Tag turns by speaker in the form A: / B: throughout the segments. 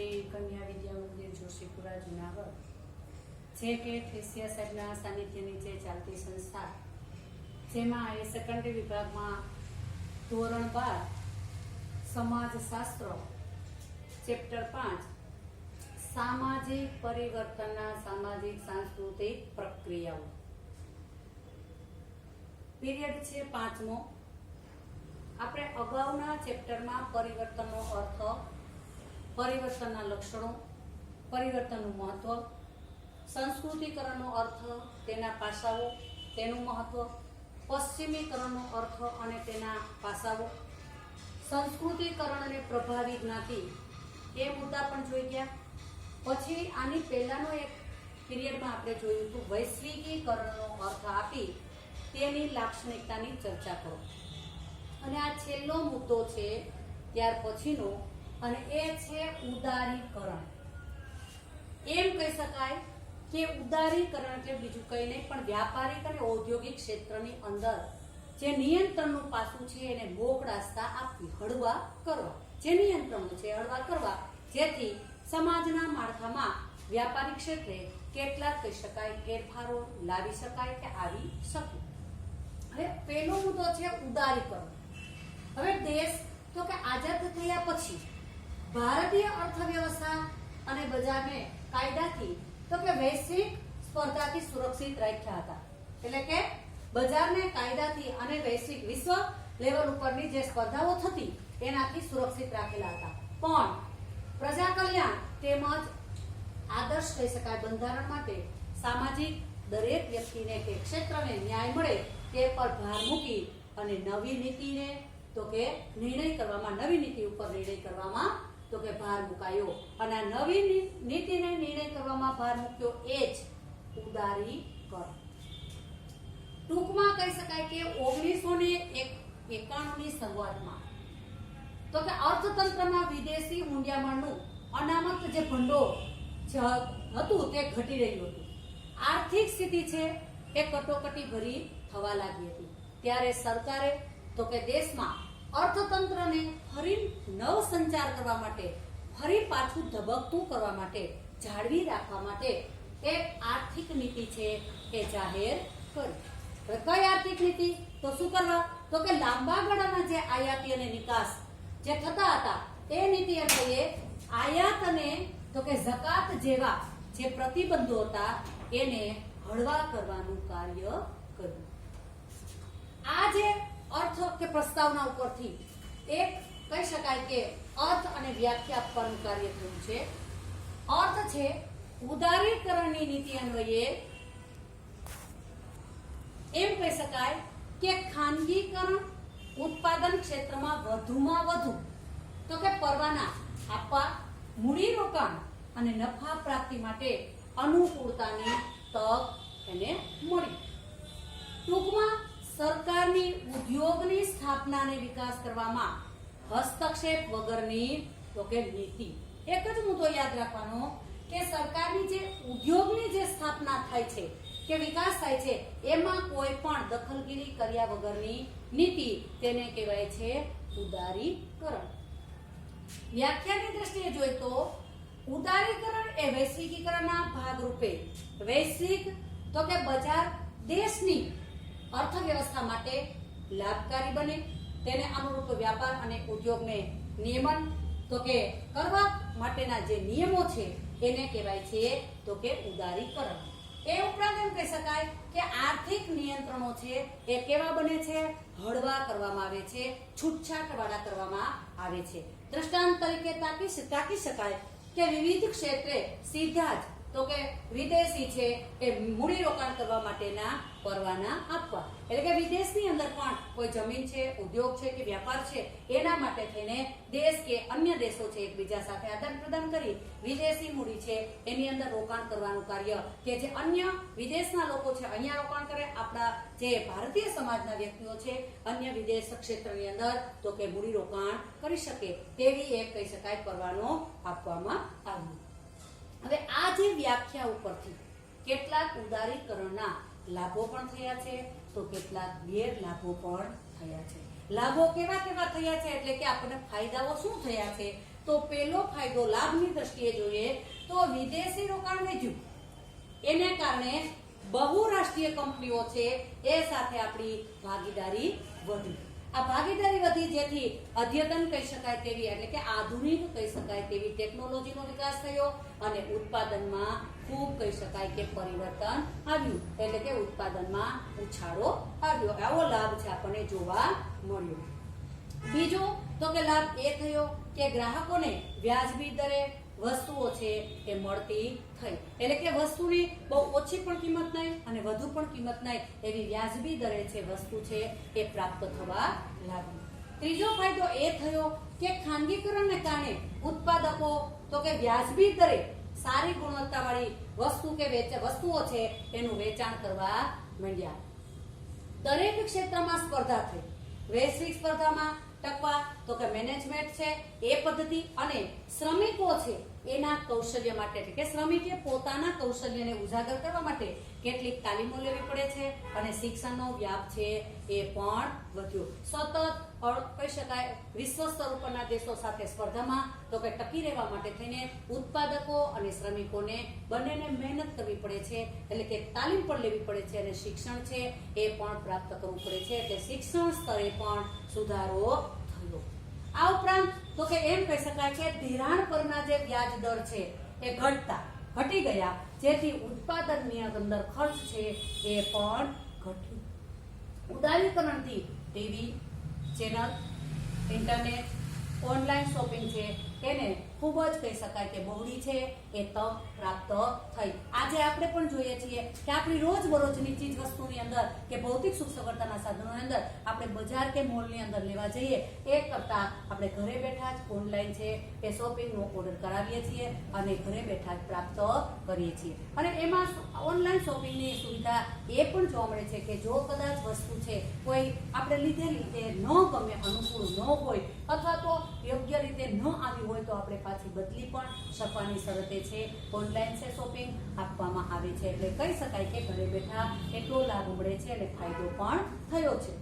A: શ્રી કન્યા વિદ્યા મંદિર જોશીપુરા જુનાગઢ જે કે ઠેસિયા સાહેબના સાનિધ્ય નીચે ચાલતી સંસ્થા, જેમાં એ સેકન્ડરી વિભાગમાં ધોરણ 12 સમાજશાસ્ત્ર ચેપ્ટર 5 સામાજિક પરિવર્તનના સામાજિક સાંસ્કૃતિક પ્રક્રિયાઓ પીરિયડ છે 5મો. આપણે અગાઉના ચેપ્ટરમાં પરિવર્તનનો અર્થ, પરિવર્તનના લક્ષણો, પરિવર્તનનું મહત્વ, સંસ્કૃતિકરણનો અર્થ, તેના પાસાઓ, તેનું મહત્વ, પશ્ચિમીકરણનો અર્થ અને તેના પાસાઓ, સંસ્કૃતિકરણને પ્રભાવી જ્ઞાતિ એ મુદ્દા પણ જોઈ ગયા. પછી આની પહેલાનો એક પીરિયડમાં આપણે જોયું હતું વૈશ્વિકીકરણનો અર્થ આપી તેની લાક્ષણિકતાની ચર્ચા કરો. અને આ છેલ્લો મુદ્દો છે ત્યાર પછીનો, અને એ છે ઉદારીકરણ. એમ કહી શકાય કે ઉદારીકરણ એટલે બીજું કંઈ નહીં પણ વ્યાપારિક અને ઔદ્યોગિક ક્ષેત્રની અંદર જે નિયંત્રણનું પાસું છે એને મોકળાશતા આપવી, હળવા કરવા. જે નિયંત્રણો છે હળવા કરવા, જેથી સમાજના માળખામાં વ્યાપારિક ક્ષેત્રે કેટલાક કહી શકાય ફેરફારો લાવી શકાય કે આવી શકે. હવે પહેલો મુદ્દો છે ઉદારીકરણ. હવે દેશ તો કે આઝાદ થયા પછી ભારતીય અર્થવ્યવસ્થા અને બજારને કાયદાથી તો કે વૈશ્વિક સ્પર્ધાથી સુરક્ષિત રાખ્યા હતા. એટલે કે બજારને કાયદાથી અને વૈશ્વિક વિશ્વ લેવલ ઉપરની જે સ્પર્ધાઓ થતી એનાથી સુરક્ષિત રાખેલા હતા. પણ પ્રજા કલ્યાણ તેમજ આદર્શ કહી શકાય બંધારણ માટે સામાજિક દરેક વ્યક્તિને કે ક્ષેત્રને ન્યાય મળે તે પર ભાર મૂકી અને નવી નીતિને તો કે નિર્ણય કરવામાં, નવી નીતિ ઉપર નિર્ણય કરવામાં તો કે ભાર મુકાયો. અને આ નવી નીતિને નિર્ણય કરવામાં ભાર મૂક્યો એ જ ઉદારીકરણ. ટૂંકમાં કહી શકાય કે 1991 ની શરૂઆતમાં તો કે અર્થતંત્રમાં વિદેશી મૂંડિયામણનું અનામત જે ભંડોળ હતું તે ઘટી રહ્યું હતું. આર્થિક સ્થિતિ છે એ કટોકટી ભરી થવા લાગી હતી. ત્યારે સરકારે તો કે દેશમાં અર્થતંત્રને ફરી નવ સંચાર કરવા માટે, ફરી પાછું ધબકતું કરવા માટે, જાળવી રાખવા માટે એક આર્થિક નીતિ છે એ જાહેર કરી. કઈ આર્થિક નીતિ? તો શું કરવા? તો કે લાંબા ગાળાના જે આયાતી અને નિકાસ જે થતા હતા એ નીતિ અન્વયે આયાત અને તો કે ઝકાત જેવા જે પ્રતિબંધો હતા એને હળવા કરવાનું કાર્ય કર્યું. આ જે અર્થ કે પ્રસ્તાવના ઉપરથી એક કહી શકાય કે અર્થ અને વ્યાખ્યા આપવાનું કાર્ય થયું છે. અર્થ છે ઉદારીકરણની નીતિ અન્વયે એમ કહી શકાય કે ખાનગીકરણ ઉત્પાદન ક્ષેત્રમાં વધુમાં વધુ તો કે પરવાના આપવા, મૂડીરોકાણ અને નફા પ્રાપ્તિ માટે અનુકૂળતાની તક એને મળી. ટૂંકમાં સરકારની ઉદ્યોગની સ્થાપનાને વિકાસ કરવામાં હસ્તક્ષેપ વગરની તો કે નીતિ. એક જ મુદ્દો યાદ રાખવાનો કે સરકારની જે ઉદ્યોગની જે સ્થાપના થાય છે કે વિકાસ થાય છે એમાં કોઈ પણ દખલગીરી કર્યા વગરની નીતિ તેને કહેવાય છે ઉદારીકરણ. વ્યાખ્યાની દ્રષ્ટિએ જોઈએ તો ઉદારીકરણ એ વૈશ્વિકીકરણના ભાગરૂપે વૈશ્વિક તો કે બજાર દેશની અર્થવ્યવસ્થા માટે લાભકારી બને, તેને અનુરૂપ વ્યાપાર અને ઉદ્યોગને નિયમન તો કે કરવા માટેના જે નિયમો છે એને કહેવાય છે તો કે ઉદારીકરણ. એ ઉપરાંત એમ કહી શકાય કે આર્થિક નિયંત્રણો છે એ કેવા બને છે? હળવા કરવામાં આવે છે, છૂટછાટવાળા કરવામાં આવે છે. દ્રષ્ટાંત તરીકે તાકી શકાય કે વિવિધ ક્ષેત્રે સીધા જ તો કે વિદેશી છે એ મૂડીરોકાણ કરવા માટેના પરવાના આપવા. એટલે કે વિદેશની અંદર પણ કોઈ જમીન છે, ઉદ્યોગ છે કે વ્યાપાર છે એના માટે થઈને દેશ કે અન્ય દેશો છે એકબીજા સાથે આદાન પ્રદાન કરી વિદેશી મૂડી છે એની અંદર રોકાણ કરવાનું કાર્ય કે જે અન્ય વિદેશના લોકો છે અહીંયા રોકાણ કરે, આપણા જે ભારતીય સમાજના વ્યક્તિઓ છે અન્ય વિદેશ ક્ષેત્રની અંદર તો કે મૂડી રોકાણ કરી શકે તેવી એક કહી શકાય પરવાનો આપવામાં આવ્યો. હવે આ જે વ્યાખ્યા ઉપરથી કેટલાક ઉદારીકરણના લાભો પણ થયા છે તો કેટલાક ગેરલાભો પણ થયા છે. લાભો કેવા કેવા થયા છે એટલે કે આપણને ફાયદાઓ શું થયા છે તો પેલો ફાયદો લાભની દ્રષ્ટિએ જોઈએ તો વિદેશી રોકાણ વધ્યું, એને કારણે બહુરાષ્ટ્રીય કંપનીઓ છે એ સાથે આપણી ભાગીદારી વધી. આ ભાગીદારી વધી જેથી અદ્યતન કહી શકાય તેવી એટલે કે આધુનિક કહી શકાય તેવી ટેકનોલોજીનો વિકાસ થયો અને ઉત્પાદનમાં ખૂબ કહી શકાય કે પરિવર્તન આવ્યું, એટલે કે ઉત્પાદનમાં ઉછાળો આવ્યો. આવો લાભ છે આપણને જોવા મળ્યો. બીજો તો કે લાભ એ થયો કે ગ્રાહકોને વ્યાજબી દરે વસ્તુઓ છે એ મળતી થઈ, એટલે કે વસ્તુની બહુ ઓછી પણ કિંમત નહીં અને વધુ પણ કિંમત નહીં એવી વ્યાજબી દરે છે વસ્તુ છે એ પ્રાપ્ત થવા લાગી. ત્રીજો ફાયદો એ થયો કે ખાનગીકરણને કારણે ઉત્પાદકો તો કે વ્યાજબી દરે સારી ગુણવત્તાવાળી વસ્તુઓ છે એનું વેચાણ કરવા માંડ્યા. દરેક ક્ષેત્રમાં સ્પર્ધા થઈ. વૈશ્વિક સ્પર્ધામાં ટકવા તો કે મેનેજમેન્ટ છે એ પદ્ધતિ અને શ્રમિકો છે એના કૌશલ્ય માટે એટલે કે શ્રમિકે પોતાના કૌશલ્યને ઉજાગર કરવા માટે કેટલીક તાલીમો લેવી પડે છે અને શિક્ષણનો વ્યાપ છે એ પણ વધ્યો. સતત કહી શકાય વિશ્વ સ્તર ઉપરના દેશો સાથે સ્પર્ધામાં તો કે ટકી રહેવા માટે થઈને ઉત્પાદકો અને શ્રમિકોને બંનેને મહેનત કરવી પડે છે, એટલે કે તાલીમ પણ લેવી પડે છે અને શિક્ષણ છે એ પણ પ્રાપ્ત કરવું પડે છે, એટલે શિક્ષણ સ્તરે પણ સુધારો થયો. આ ઉપરાંત તો કે એમ કહી શકાય કે ધિરાણ પરના જે વ્યાજ દર છે એ ઘટી ગયા, જેથી ઉત્પાદનની અંદર ખર્ચ છે એ પણ ઘટ્યો. ઉદારીકરણથી TV channel, internet, online shopping છે એને ખૂબ જ કહી શકાય કે બહોળી છે એ તક પ્રાપ્ત થઈ. આજે આપણે પણ જોઈએ છીએ કે આપણી રોજબરોજની ચીજ વસ્તુની અંદર કે ભૌતિક સુખ સગવડતાના સાધનોની અંદર આપણે બજાર કે મોલની અંદર લેવા જઈએ એ કરતાં આપણે ઘરે બેઠા જ ઓનલાઈન છે એ શોપિંગનો ઓર્ડર કરાવીએ છીએ અને ઘરે બેઠા જ પ્રાપ્ત કરીએ છીએ. અને એમાં ઓનલાઈન શોપિંગની સુવિધા એ પણ જોવા મળે છે કે જો કદાચ વસ્તુ છે કોઈ આપણે લીધેલી એ ન ગમે, અનુકૂળ ન હોય અથવા તો યોગ્ય રીતે ન આવી હોય તો આપણે પાછી બદલી પણ શકવાની શરતે છે ઓનલાઈન છે શોપિંગ આપવામાં આવે છે. એટલે કહી શકાય કે ઘરે બેઠા એટલો લાભ મળે છે અને ફાયદો પણ થયો છે.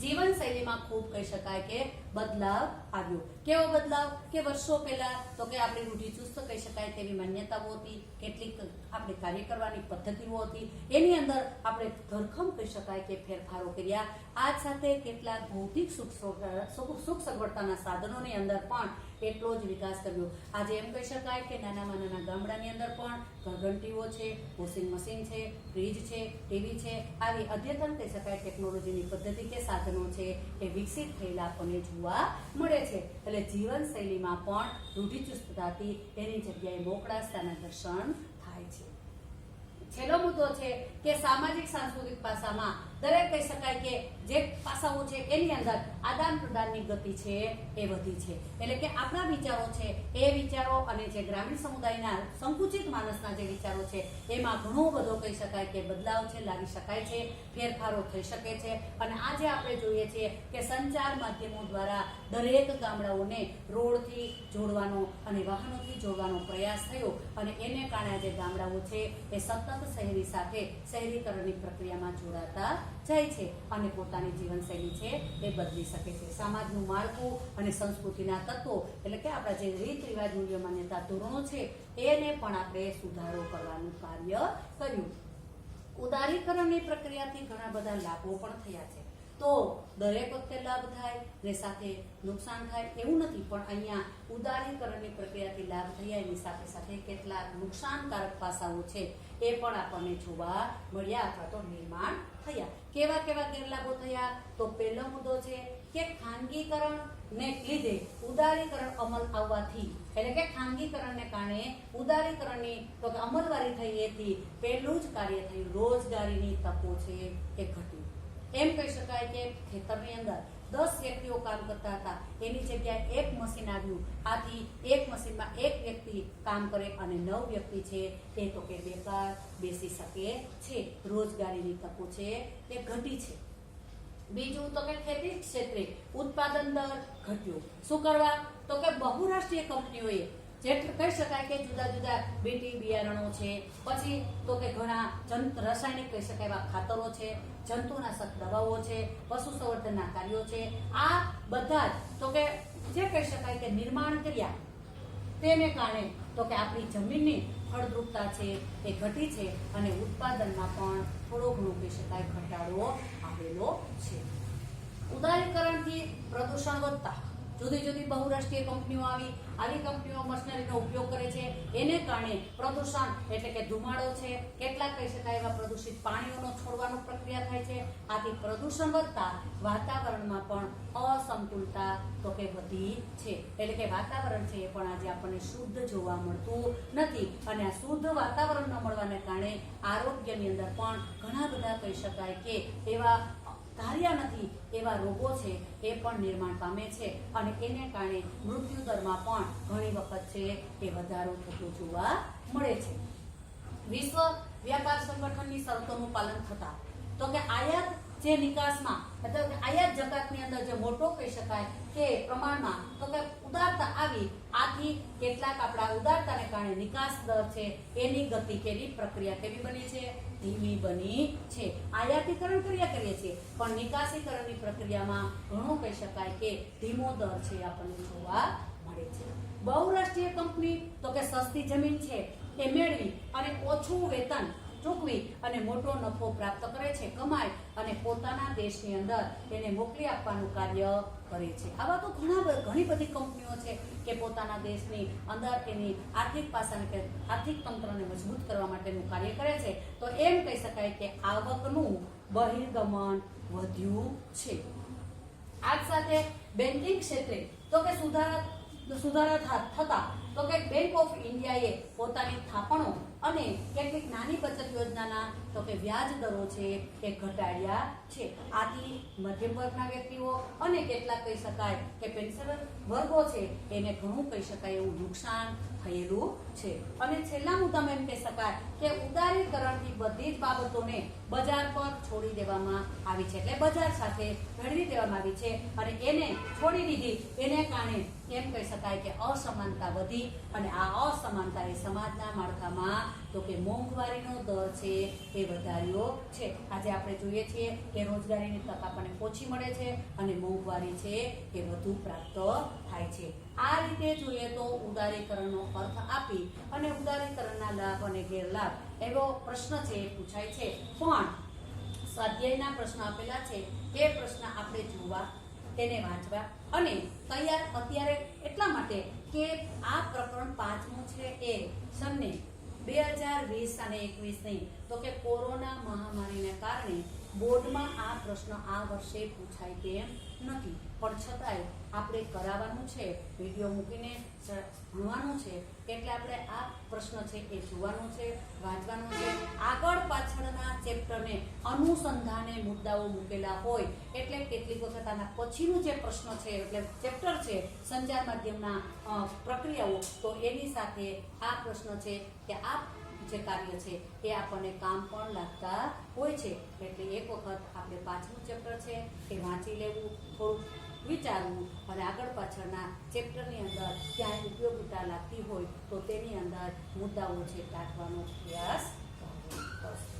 A: જીવનશૈલીમાં ખૂબ કહી શકાય કે બદલાવ આવ્યો. કેવો બદલાવ કે વર્ષો પહેલા તો કે આપણી રૂઢિચુસ્ત કહી શકાય તેવી માન્યતાઓ હતી, કેટલીક આપણે કાર્ય કરવાની પદ્ધતિઓ હતી, એની અંદર આપણે ધરખમ કહી શકાય કે ફેરફારો કર્યા. આ સાથે કેટલાક ભૌતિક સુખ સગવડતાના સાધનોની અંદર પણ એટલો જ વિકાસ કર્યો. આજે એમ કહી શકાય કે નાનામાં નાના ગામડાની અંદર પણ ઘરઘંટીઓ છે, વોશિંગ મશીન છે, ફ્રીજ છે, ટીવી છે, આવી અદ્યતન કહી શકાય ટેકનોલોજીની પદ્ધતિ કે સાધનો છે એ વિકસિત થયેલા આપણને જોવા મળે છે. એટલે જીવનશૈલીમાં પણ રૂઢિચુસ્તતાથી એની જગ્યાએ મોકળાશતાના દર્શન થાય છે. છેલ્લો મુદ્દો છે કે સામાજિક સાંસ્કૃતિક પાસામાં દરેક કહી શકાય કે જે પાસાઓ છે એની અંદર આદાન પ્રદાનની ગતિ છે એ વધી છે. એટલે કે આપણા વિચારો છે એ વિચારો અને જે ગ્રામીણ સમુદાયના સંકુચિત માણસના જે વિચારો છે એમાં ઘણો બધો કહી શકાય કે બદલાવ છે લાવી શકાય છે, ફેરફારો થઈ શકે છે. અને આજે આપણે જોઈએ છીએ કે સંચાર માધ્યમો દ્વારા દરેક ગામડાઓને રોડથી જોડવાનો અને વાહનોથી જોડવાનો પ્રયાસ થયો અને એને કારણે આજે ગામડાઓ છે એ સતત શહેરી સાથે શહેરીકરણની પ્રક્રિયામાં જોડાતા જાય છે અને પોતાની જીવનશૈલી છે એ બદલી શકે છે. સમાજનું માળખું અને સંસ્કૃતિના તત્વો એટલે કે આપણા જે રીત રિવાજ મૂલ્ય માન્યતા ધોરણો છે એને પણ આપણે સુધારો કરવાનું કાર્ય કર્યું. ઉદારીકરણની પ્રક્રિયાથી ઘણા બધા લાભો પણ થયા છે. તો દરેક વખતે લાભ થાય ને સાથે નુકસાન થાય એવું નથી, પણ અહીંયા ઉદારીકરણની પ્રક્રિયાથી લાભ થયા એની સાથે સાથે કેટલાક નુકસાનકારક પાસાઓ છે એ પણ આપણને જોવા મળ્યા અથવા તો નિર્માણ થયા. કેવા કેવા ગેરલાભો થયા? તો પહેલો મુદ્દો છે કે ખાનગીકરણ ને લીધે ઉદારીકરણ અમલ આવવાથી એટલે કે ખાનગીકરણને કારણે ઉદારીકરણની તો કે અમલવારી થઈ એથી પહેલું જ કાર્ય થયું રોજગારીની તકો છે એ ઘટી. એમ કહી શકાય કે ખેતરની અંદર 10 વ્યક્તિઓ કામ કરતા હતા એની જગ્યાએ એક મશીન આવ્યું. આથી એક મશીનમાં એક વ્યક્તિ કામ કરે અને 9 વ્યક્તિ છે એ તો કે બેકાર બેસી શકે છે. રોજગારીની તકો છે એ ઘટી છે. બીજું તો કે ખેતી ક્ષેત્રે ઉત્પાદન દર ઘટ્યો. શું કરવા? તો કે બહુરાષ્ટ્રીય કંપનીઓએ જેટલું કહી શકાય કે જુદા જુદા બીટી બિયારણો છે, પછી તો કે ઘણા રાસાયણિક કહી શકાય એવા ખાતરો છે, જંતુનાશક દવાઓ છે, પશુ સંવર્ધનના કાર્યો છે, આ બધા જ તો કે જે કહી શકાય કે નિર્માણ કર્યા તેને કારણે તો કે આપણી જમીનની ફળદ્રુપતા છે એ ઘટી છે અને ઉત્પાદનમાં પણ થોડો ઘણો કહી શકાય ઘટાડો આવેલો છે. ઉદારીકરણથી પ્રદૂષણ વધતા જુદી જુદી બહુરાષ્ટ્રીય કંપનીઓ આવી કંપનીઓ મશીનરીનો ઉપયોગ કરે છે, એને કારણે પ્રદૂષણ એટલે કે ધુમાડો છે, કેટલાક કહી શકાય એવા પ્રદૂષિત પાણીઓનો છોડવાની પ્રક્રિયા થાય છે. આથી પ્રદૂષણ વધતા વાતાવરણમાં પણ અસમતુલતા તો કે વધી છે. એટલે કે વાતાવરણ છે એ પણ આજે આપણને શુદ્ધ જોવા મળતું નથી અને આ શુદ્ધ વાતાવરણ ન મળવાને કારણે આરોગ્યની અંદર પણ ઘણા બધા કહી શકાય કે એવા ધાર્યા નથી એવા રોગો છે એ પણ નિર્માણ પામે છે અને એને કારણે મૃત્યુ દરમાં પણ ઘણી વખત છે એ વધારો થતો જોવા મળે છે. વિશ્વ વ્યાપાર સંગઠનની શરતોનું પાલન થતા તો કે આયાત જે નિકાસમાં એટલે આયાત જકાતની અંદર જે મોટો કહી શકાય કે પ્રમાણમાં તો કે ઉદારતા આવી, આથી કેટલાક આપણા ઉદારતાને કારણે નિકાસ દર છે એની ગતિ કેવી પ્રક્રિયા કેવી બની છે, ધીમી બની છે. આયાતીકરણ કર્યા કરીએ છીએ પણ નિકાસીકરણની પ્રક્રિયામાં ઘણો કહી શકાય કે ધીમો દર છે આપણને જોવા મળે છે. બહુરાષ્ટ્રીય કંપની તો કે સસ્તી જમીન છે એ મેળવી અને ઓછું વેતન ચૂકવી અને મોટો નફો પ્રાપ્ત કરે છે, કમાય અને પોતાના દેશની અંદર તેને મોકલી આપવાનું કાર્ય કરે છે. આવા તો ઘણી બધી કંપનીઓ છે કે પોતાના દેશની અંદર એની આર્થિક પાસાને કે આર્થિક તંત્રને મજબૂત કરવા માટેનું કાર્ય કરે છે. તો એમ કહી શકાય કે આવકનું બહિર્ગમન વધ્યું છે. આ સાથે બેન્કિંગ ક્ષેત્રે તો કે સુધારા થતા તો કે બેંક ઓફ ઇન્ડિયાએ પોતાની થાપણો અને કેટલીક નાની બચત યોજનાના તો કે વ્યાજ દરો છે એ ઘટાડ્યા છે. આથી મધ્યમ વર્ગના વ્યક્તિઓ અને કેટલાક કહી શકાય કે પેન્શનર વર્ગો છે એને ઘણું કહી શકાય એવું નુકસાન થયેલું છે. અને છેલ્લા મુદ્દામાં એમ કહી શકાય કે ઉદારીકરણથી બધી જ બાબતોને બજાર પર છોડી દેવામાં આવી છે, એટલે બજાર સાથે ભેળવી દેવામાં આવી છે અને એને છોડી દીધી. એને કારણે એમ કહી શકાય કે અસમાનતા વધી અને આ અસમાનતા એ સમાજના માળખામાં તો કે મોંઘવારીનો દર છે એ વધાર્યો છે. આજે આપણે જોઈએ છીએ કે રોજગારીની તક આપણને ઓછી મળે છે અને મોંઘવારી છે એ વધુ પ્રાપ્ત થાય છે. આ રીતે જોઈએ તો ઉદારીકરણનો અર્થ આપી અને ઉદારીકરણના લાભ અને ગેરલાભ એવો પ્રશ્ન છે એ પૂછાય છે. પણ સ્વાધ્યાયના પ્રશ્ન આપેલા છે એ પ્રશ્ન આપણે જોવા, તેને વાંચવા અને તૈયાર અત્યારે એટલા માટે કે આ પ્રકરણ 5મું છે એ સનને 2020 અને 21ની તો કે કોરોના મહામારીને કારણે બોર્ડમાં આ પ્રશ્ન આ વર્ષે પૂછાય તેમ નથી, પણ છતાંય આપણે કરાવવાનું છે, વિડીયો મૂકીને ભણવાનું છે. એટલે આપણે આ પ્રશ્ન છે એ જોવાનું છે, વાંચવાનું છે. આગળ પાછળના ચેપ્ટરને અનુસંધાને મુદ્દાઓ મૂકેલા હોય એટલે કેટલીક વખત આના પછીનું જે પ્રશ્ન છે એટલે ચેપ્ટર છે સંચાર માધ્યમના પ્રક્રિયાઓ, તો એની સાથે આ પ્રશ્ન છે કે આ જે કાર્ય છે એ આપણને કામ પણ લાગતા હોય છે. એટલે એક વખત આપણે 5મું ચેપ્ટર છે એ વાંચી લેવું, થોડું વિચારવું અને આગળ પાછળના ચેપ્ટરની અંદર ક્યાંય ઉપયોગિતા લાગતી હોય તો તેની અંદર મુદ્દાઓ છે કાઢવાનો પ્રયાસ કરવો.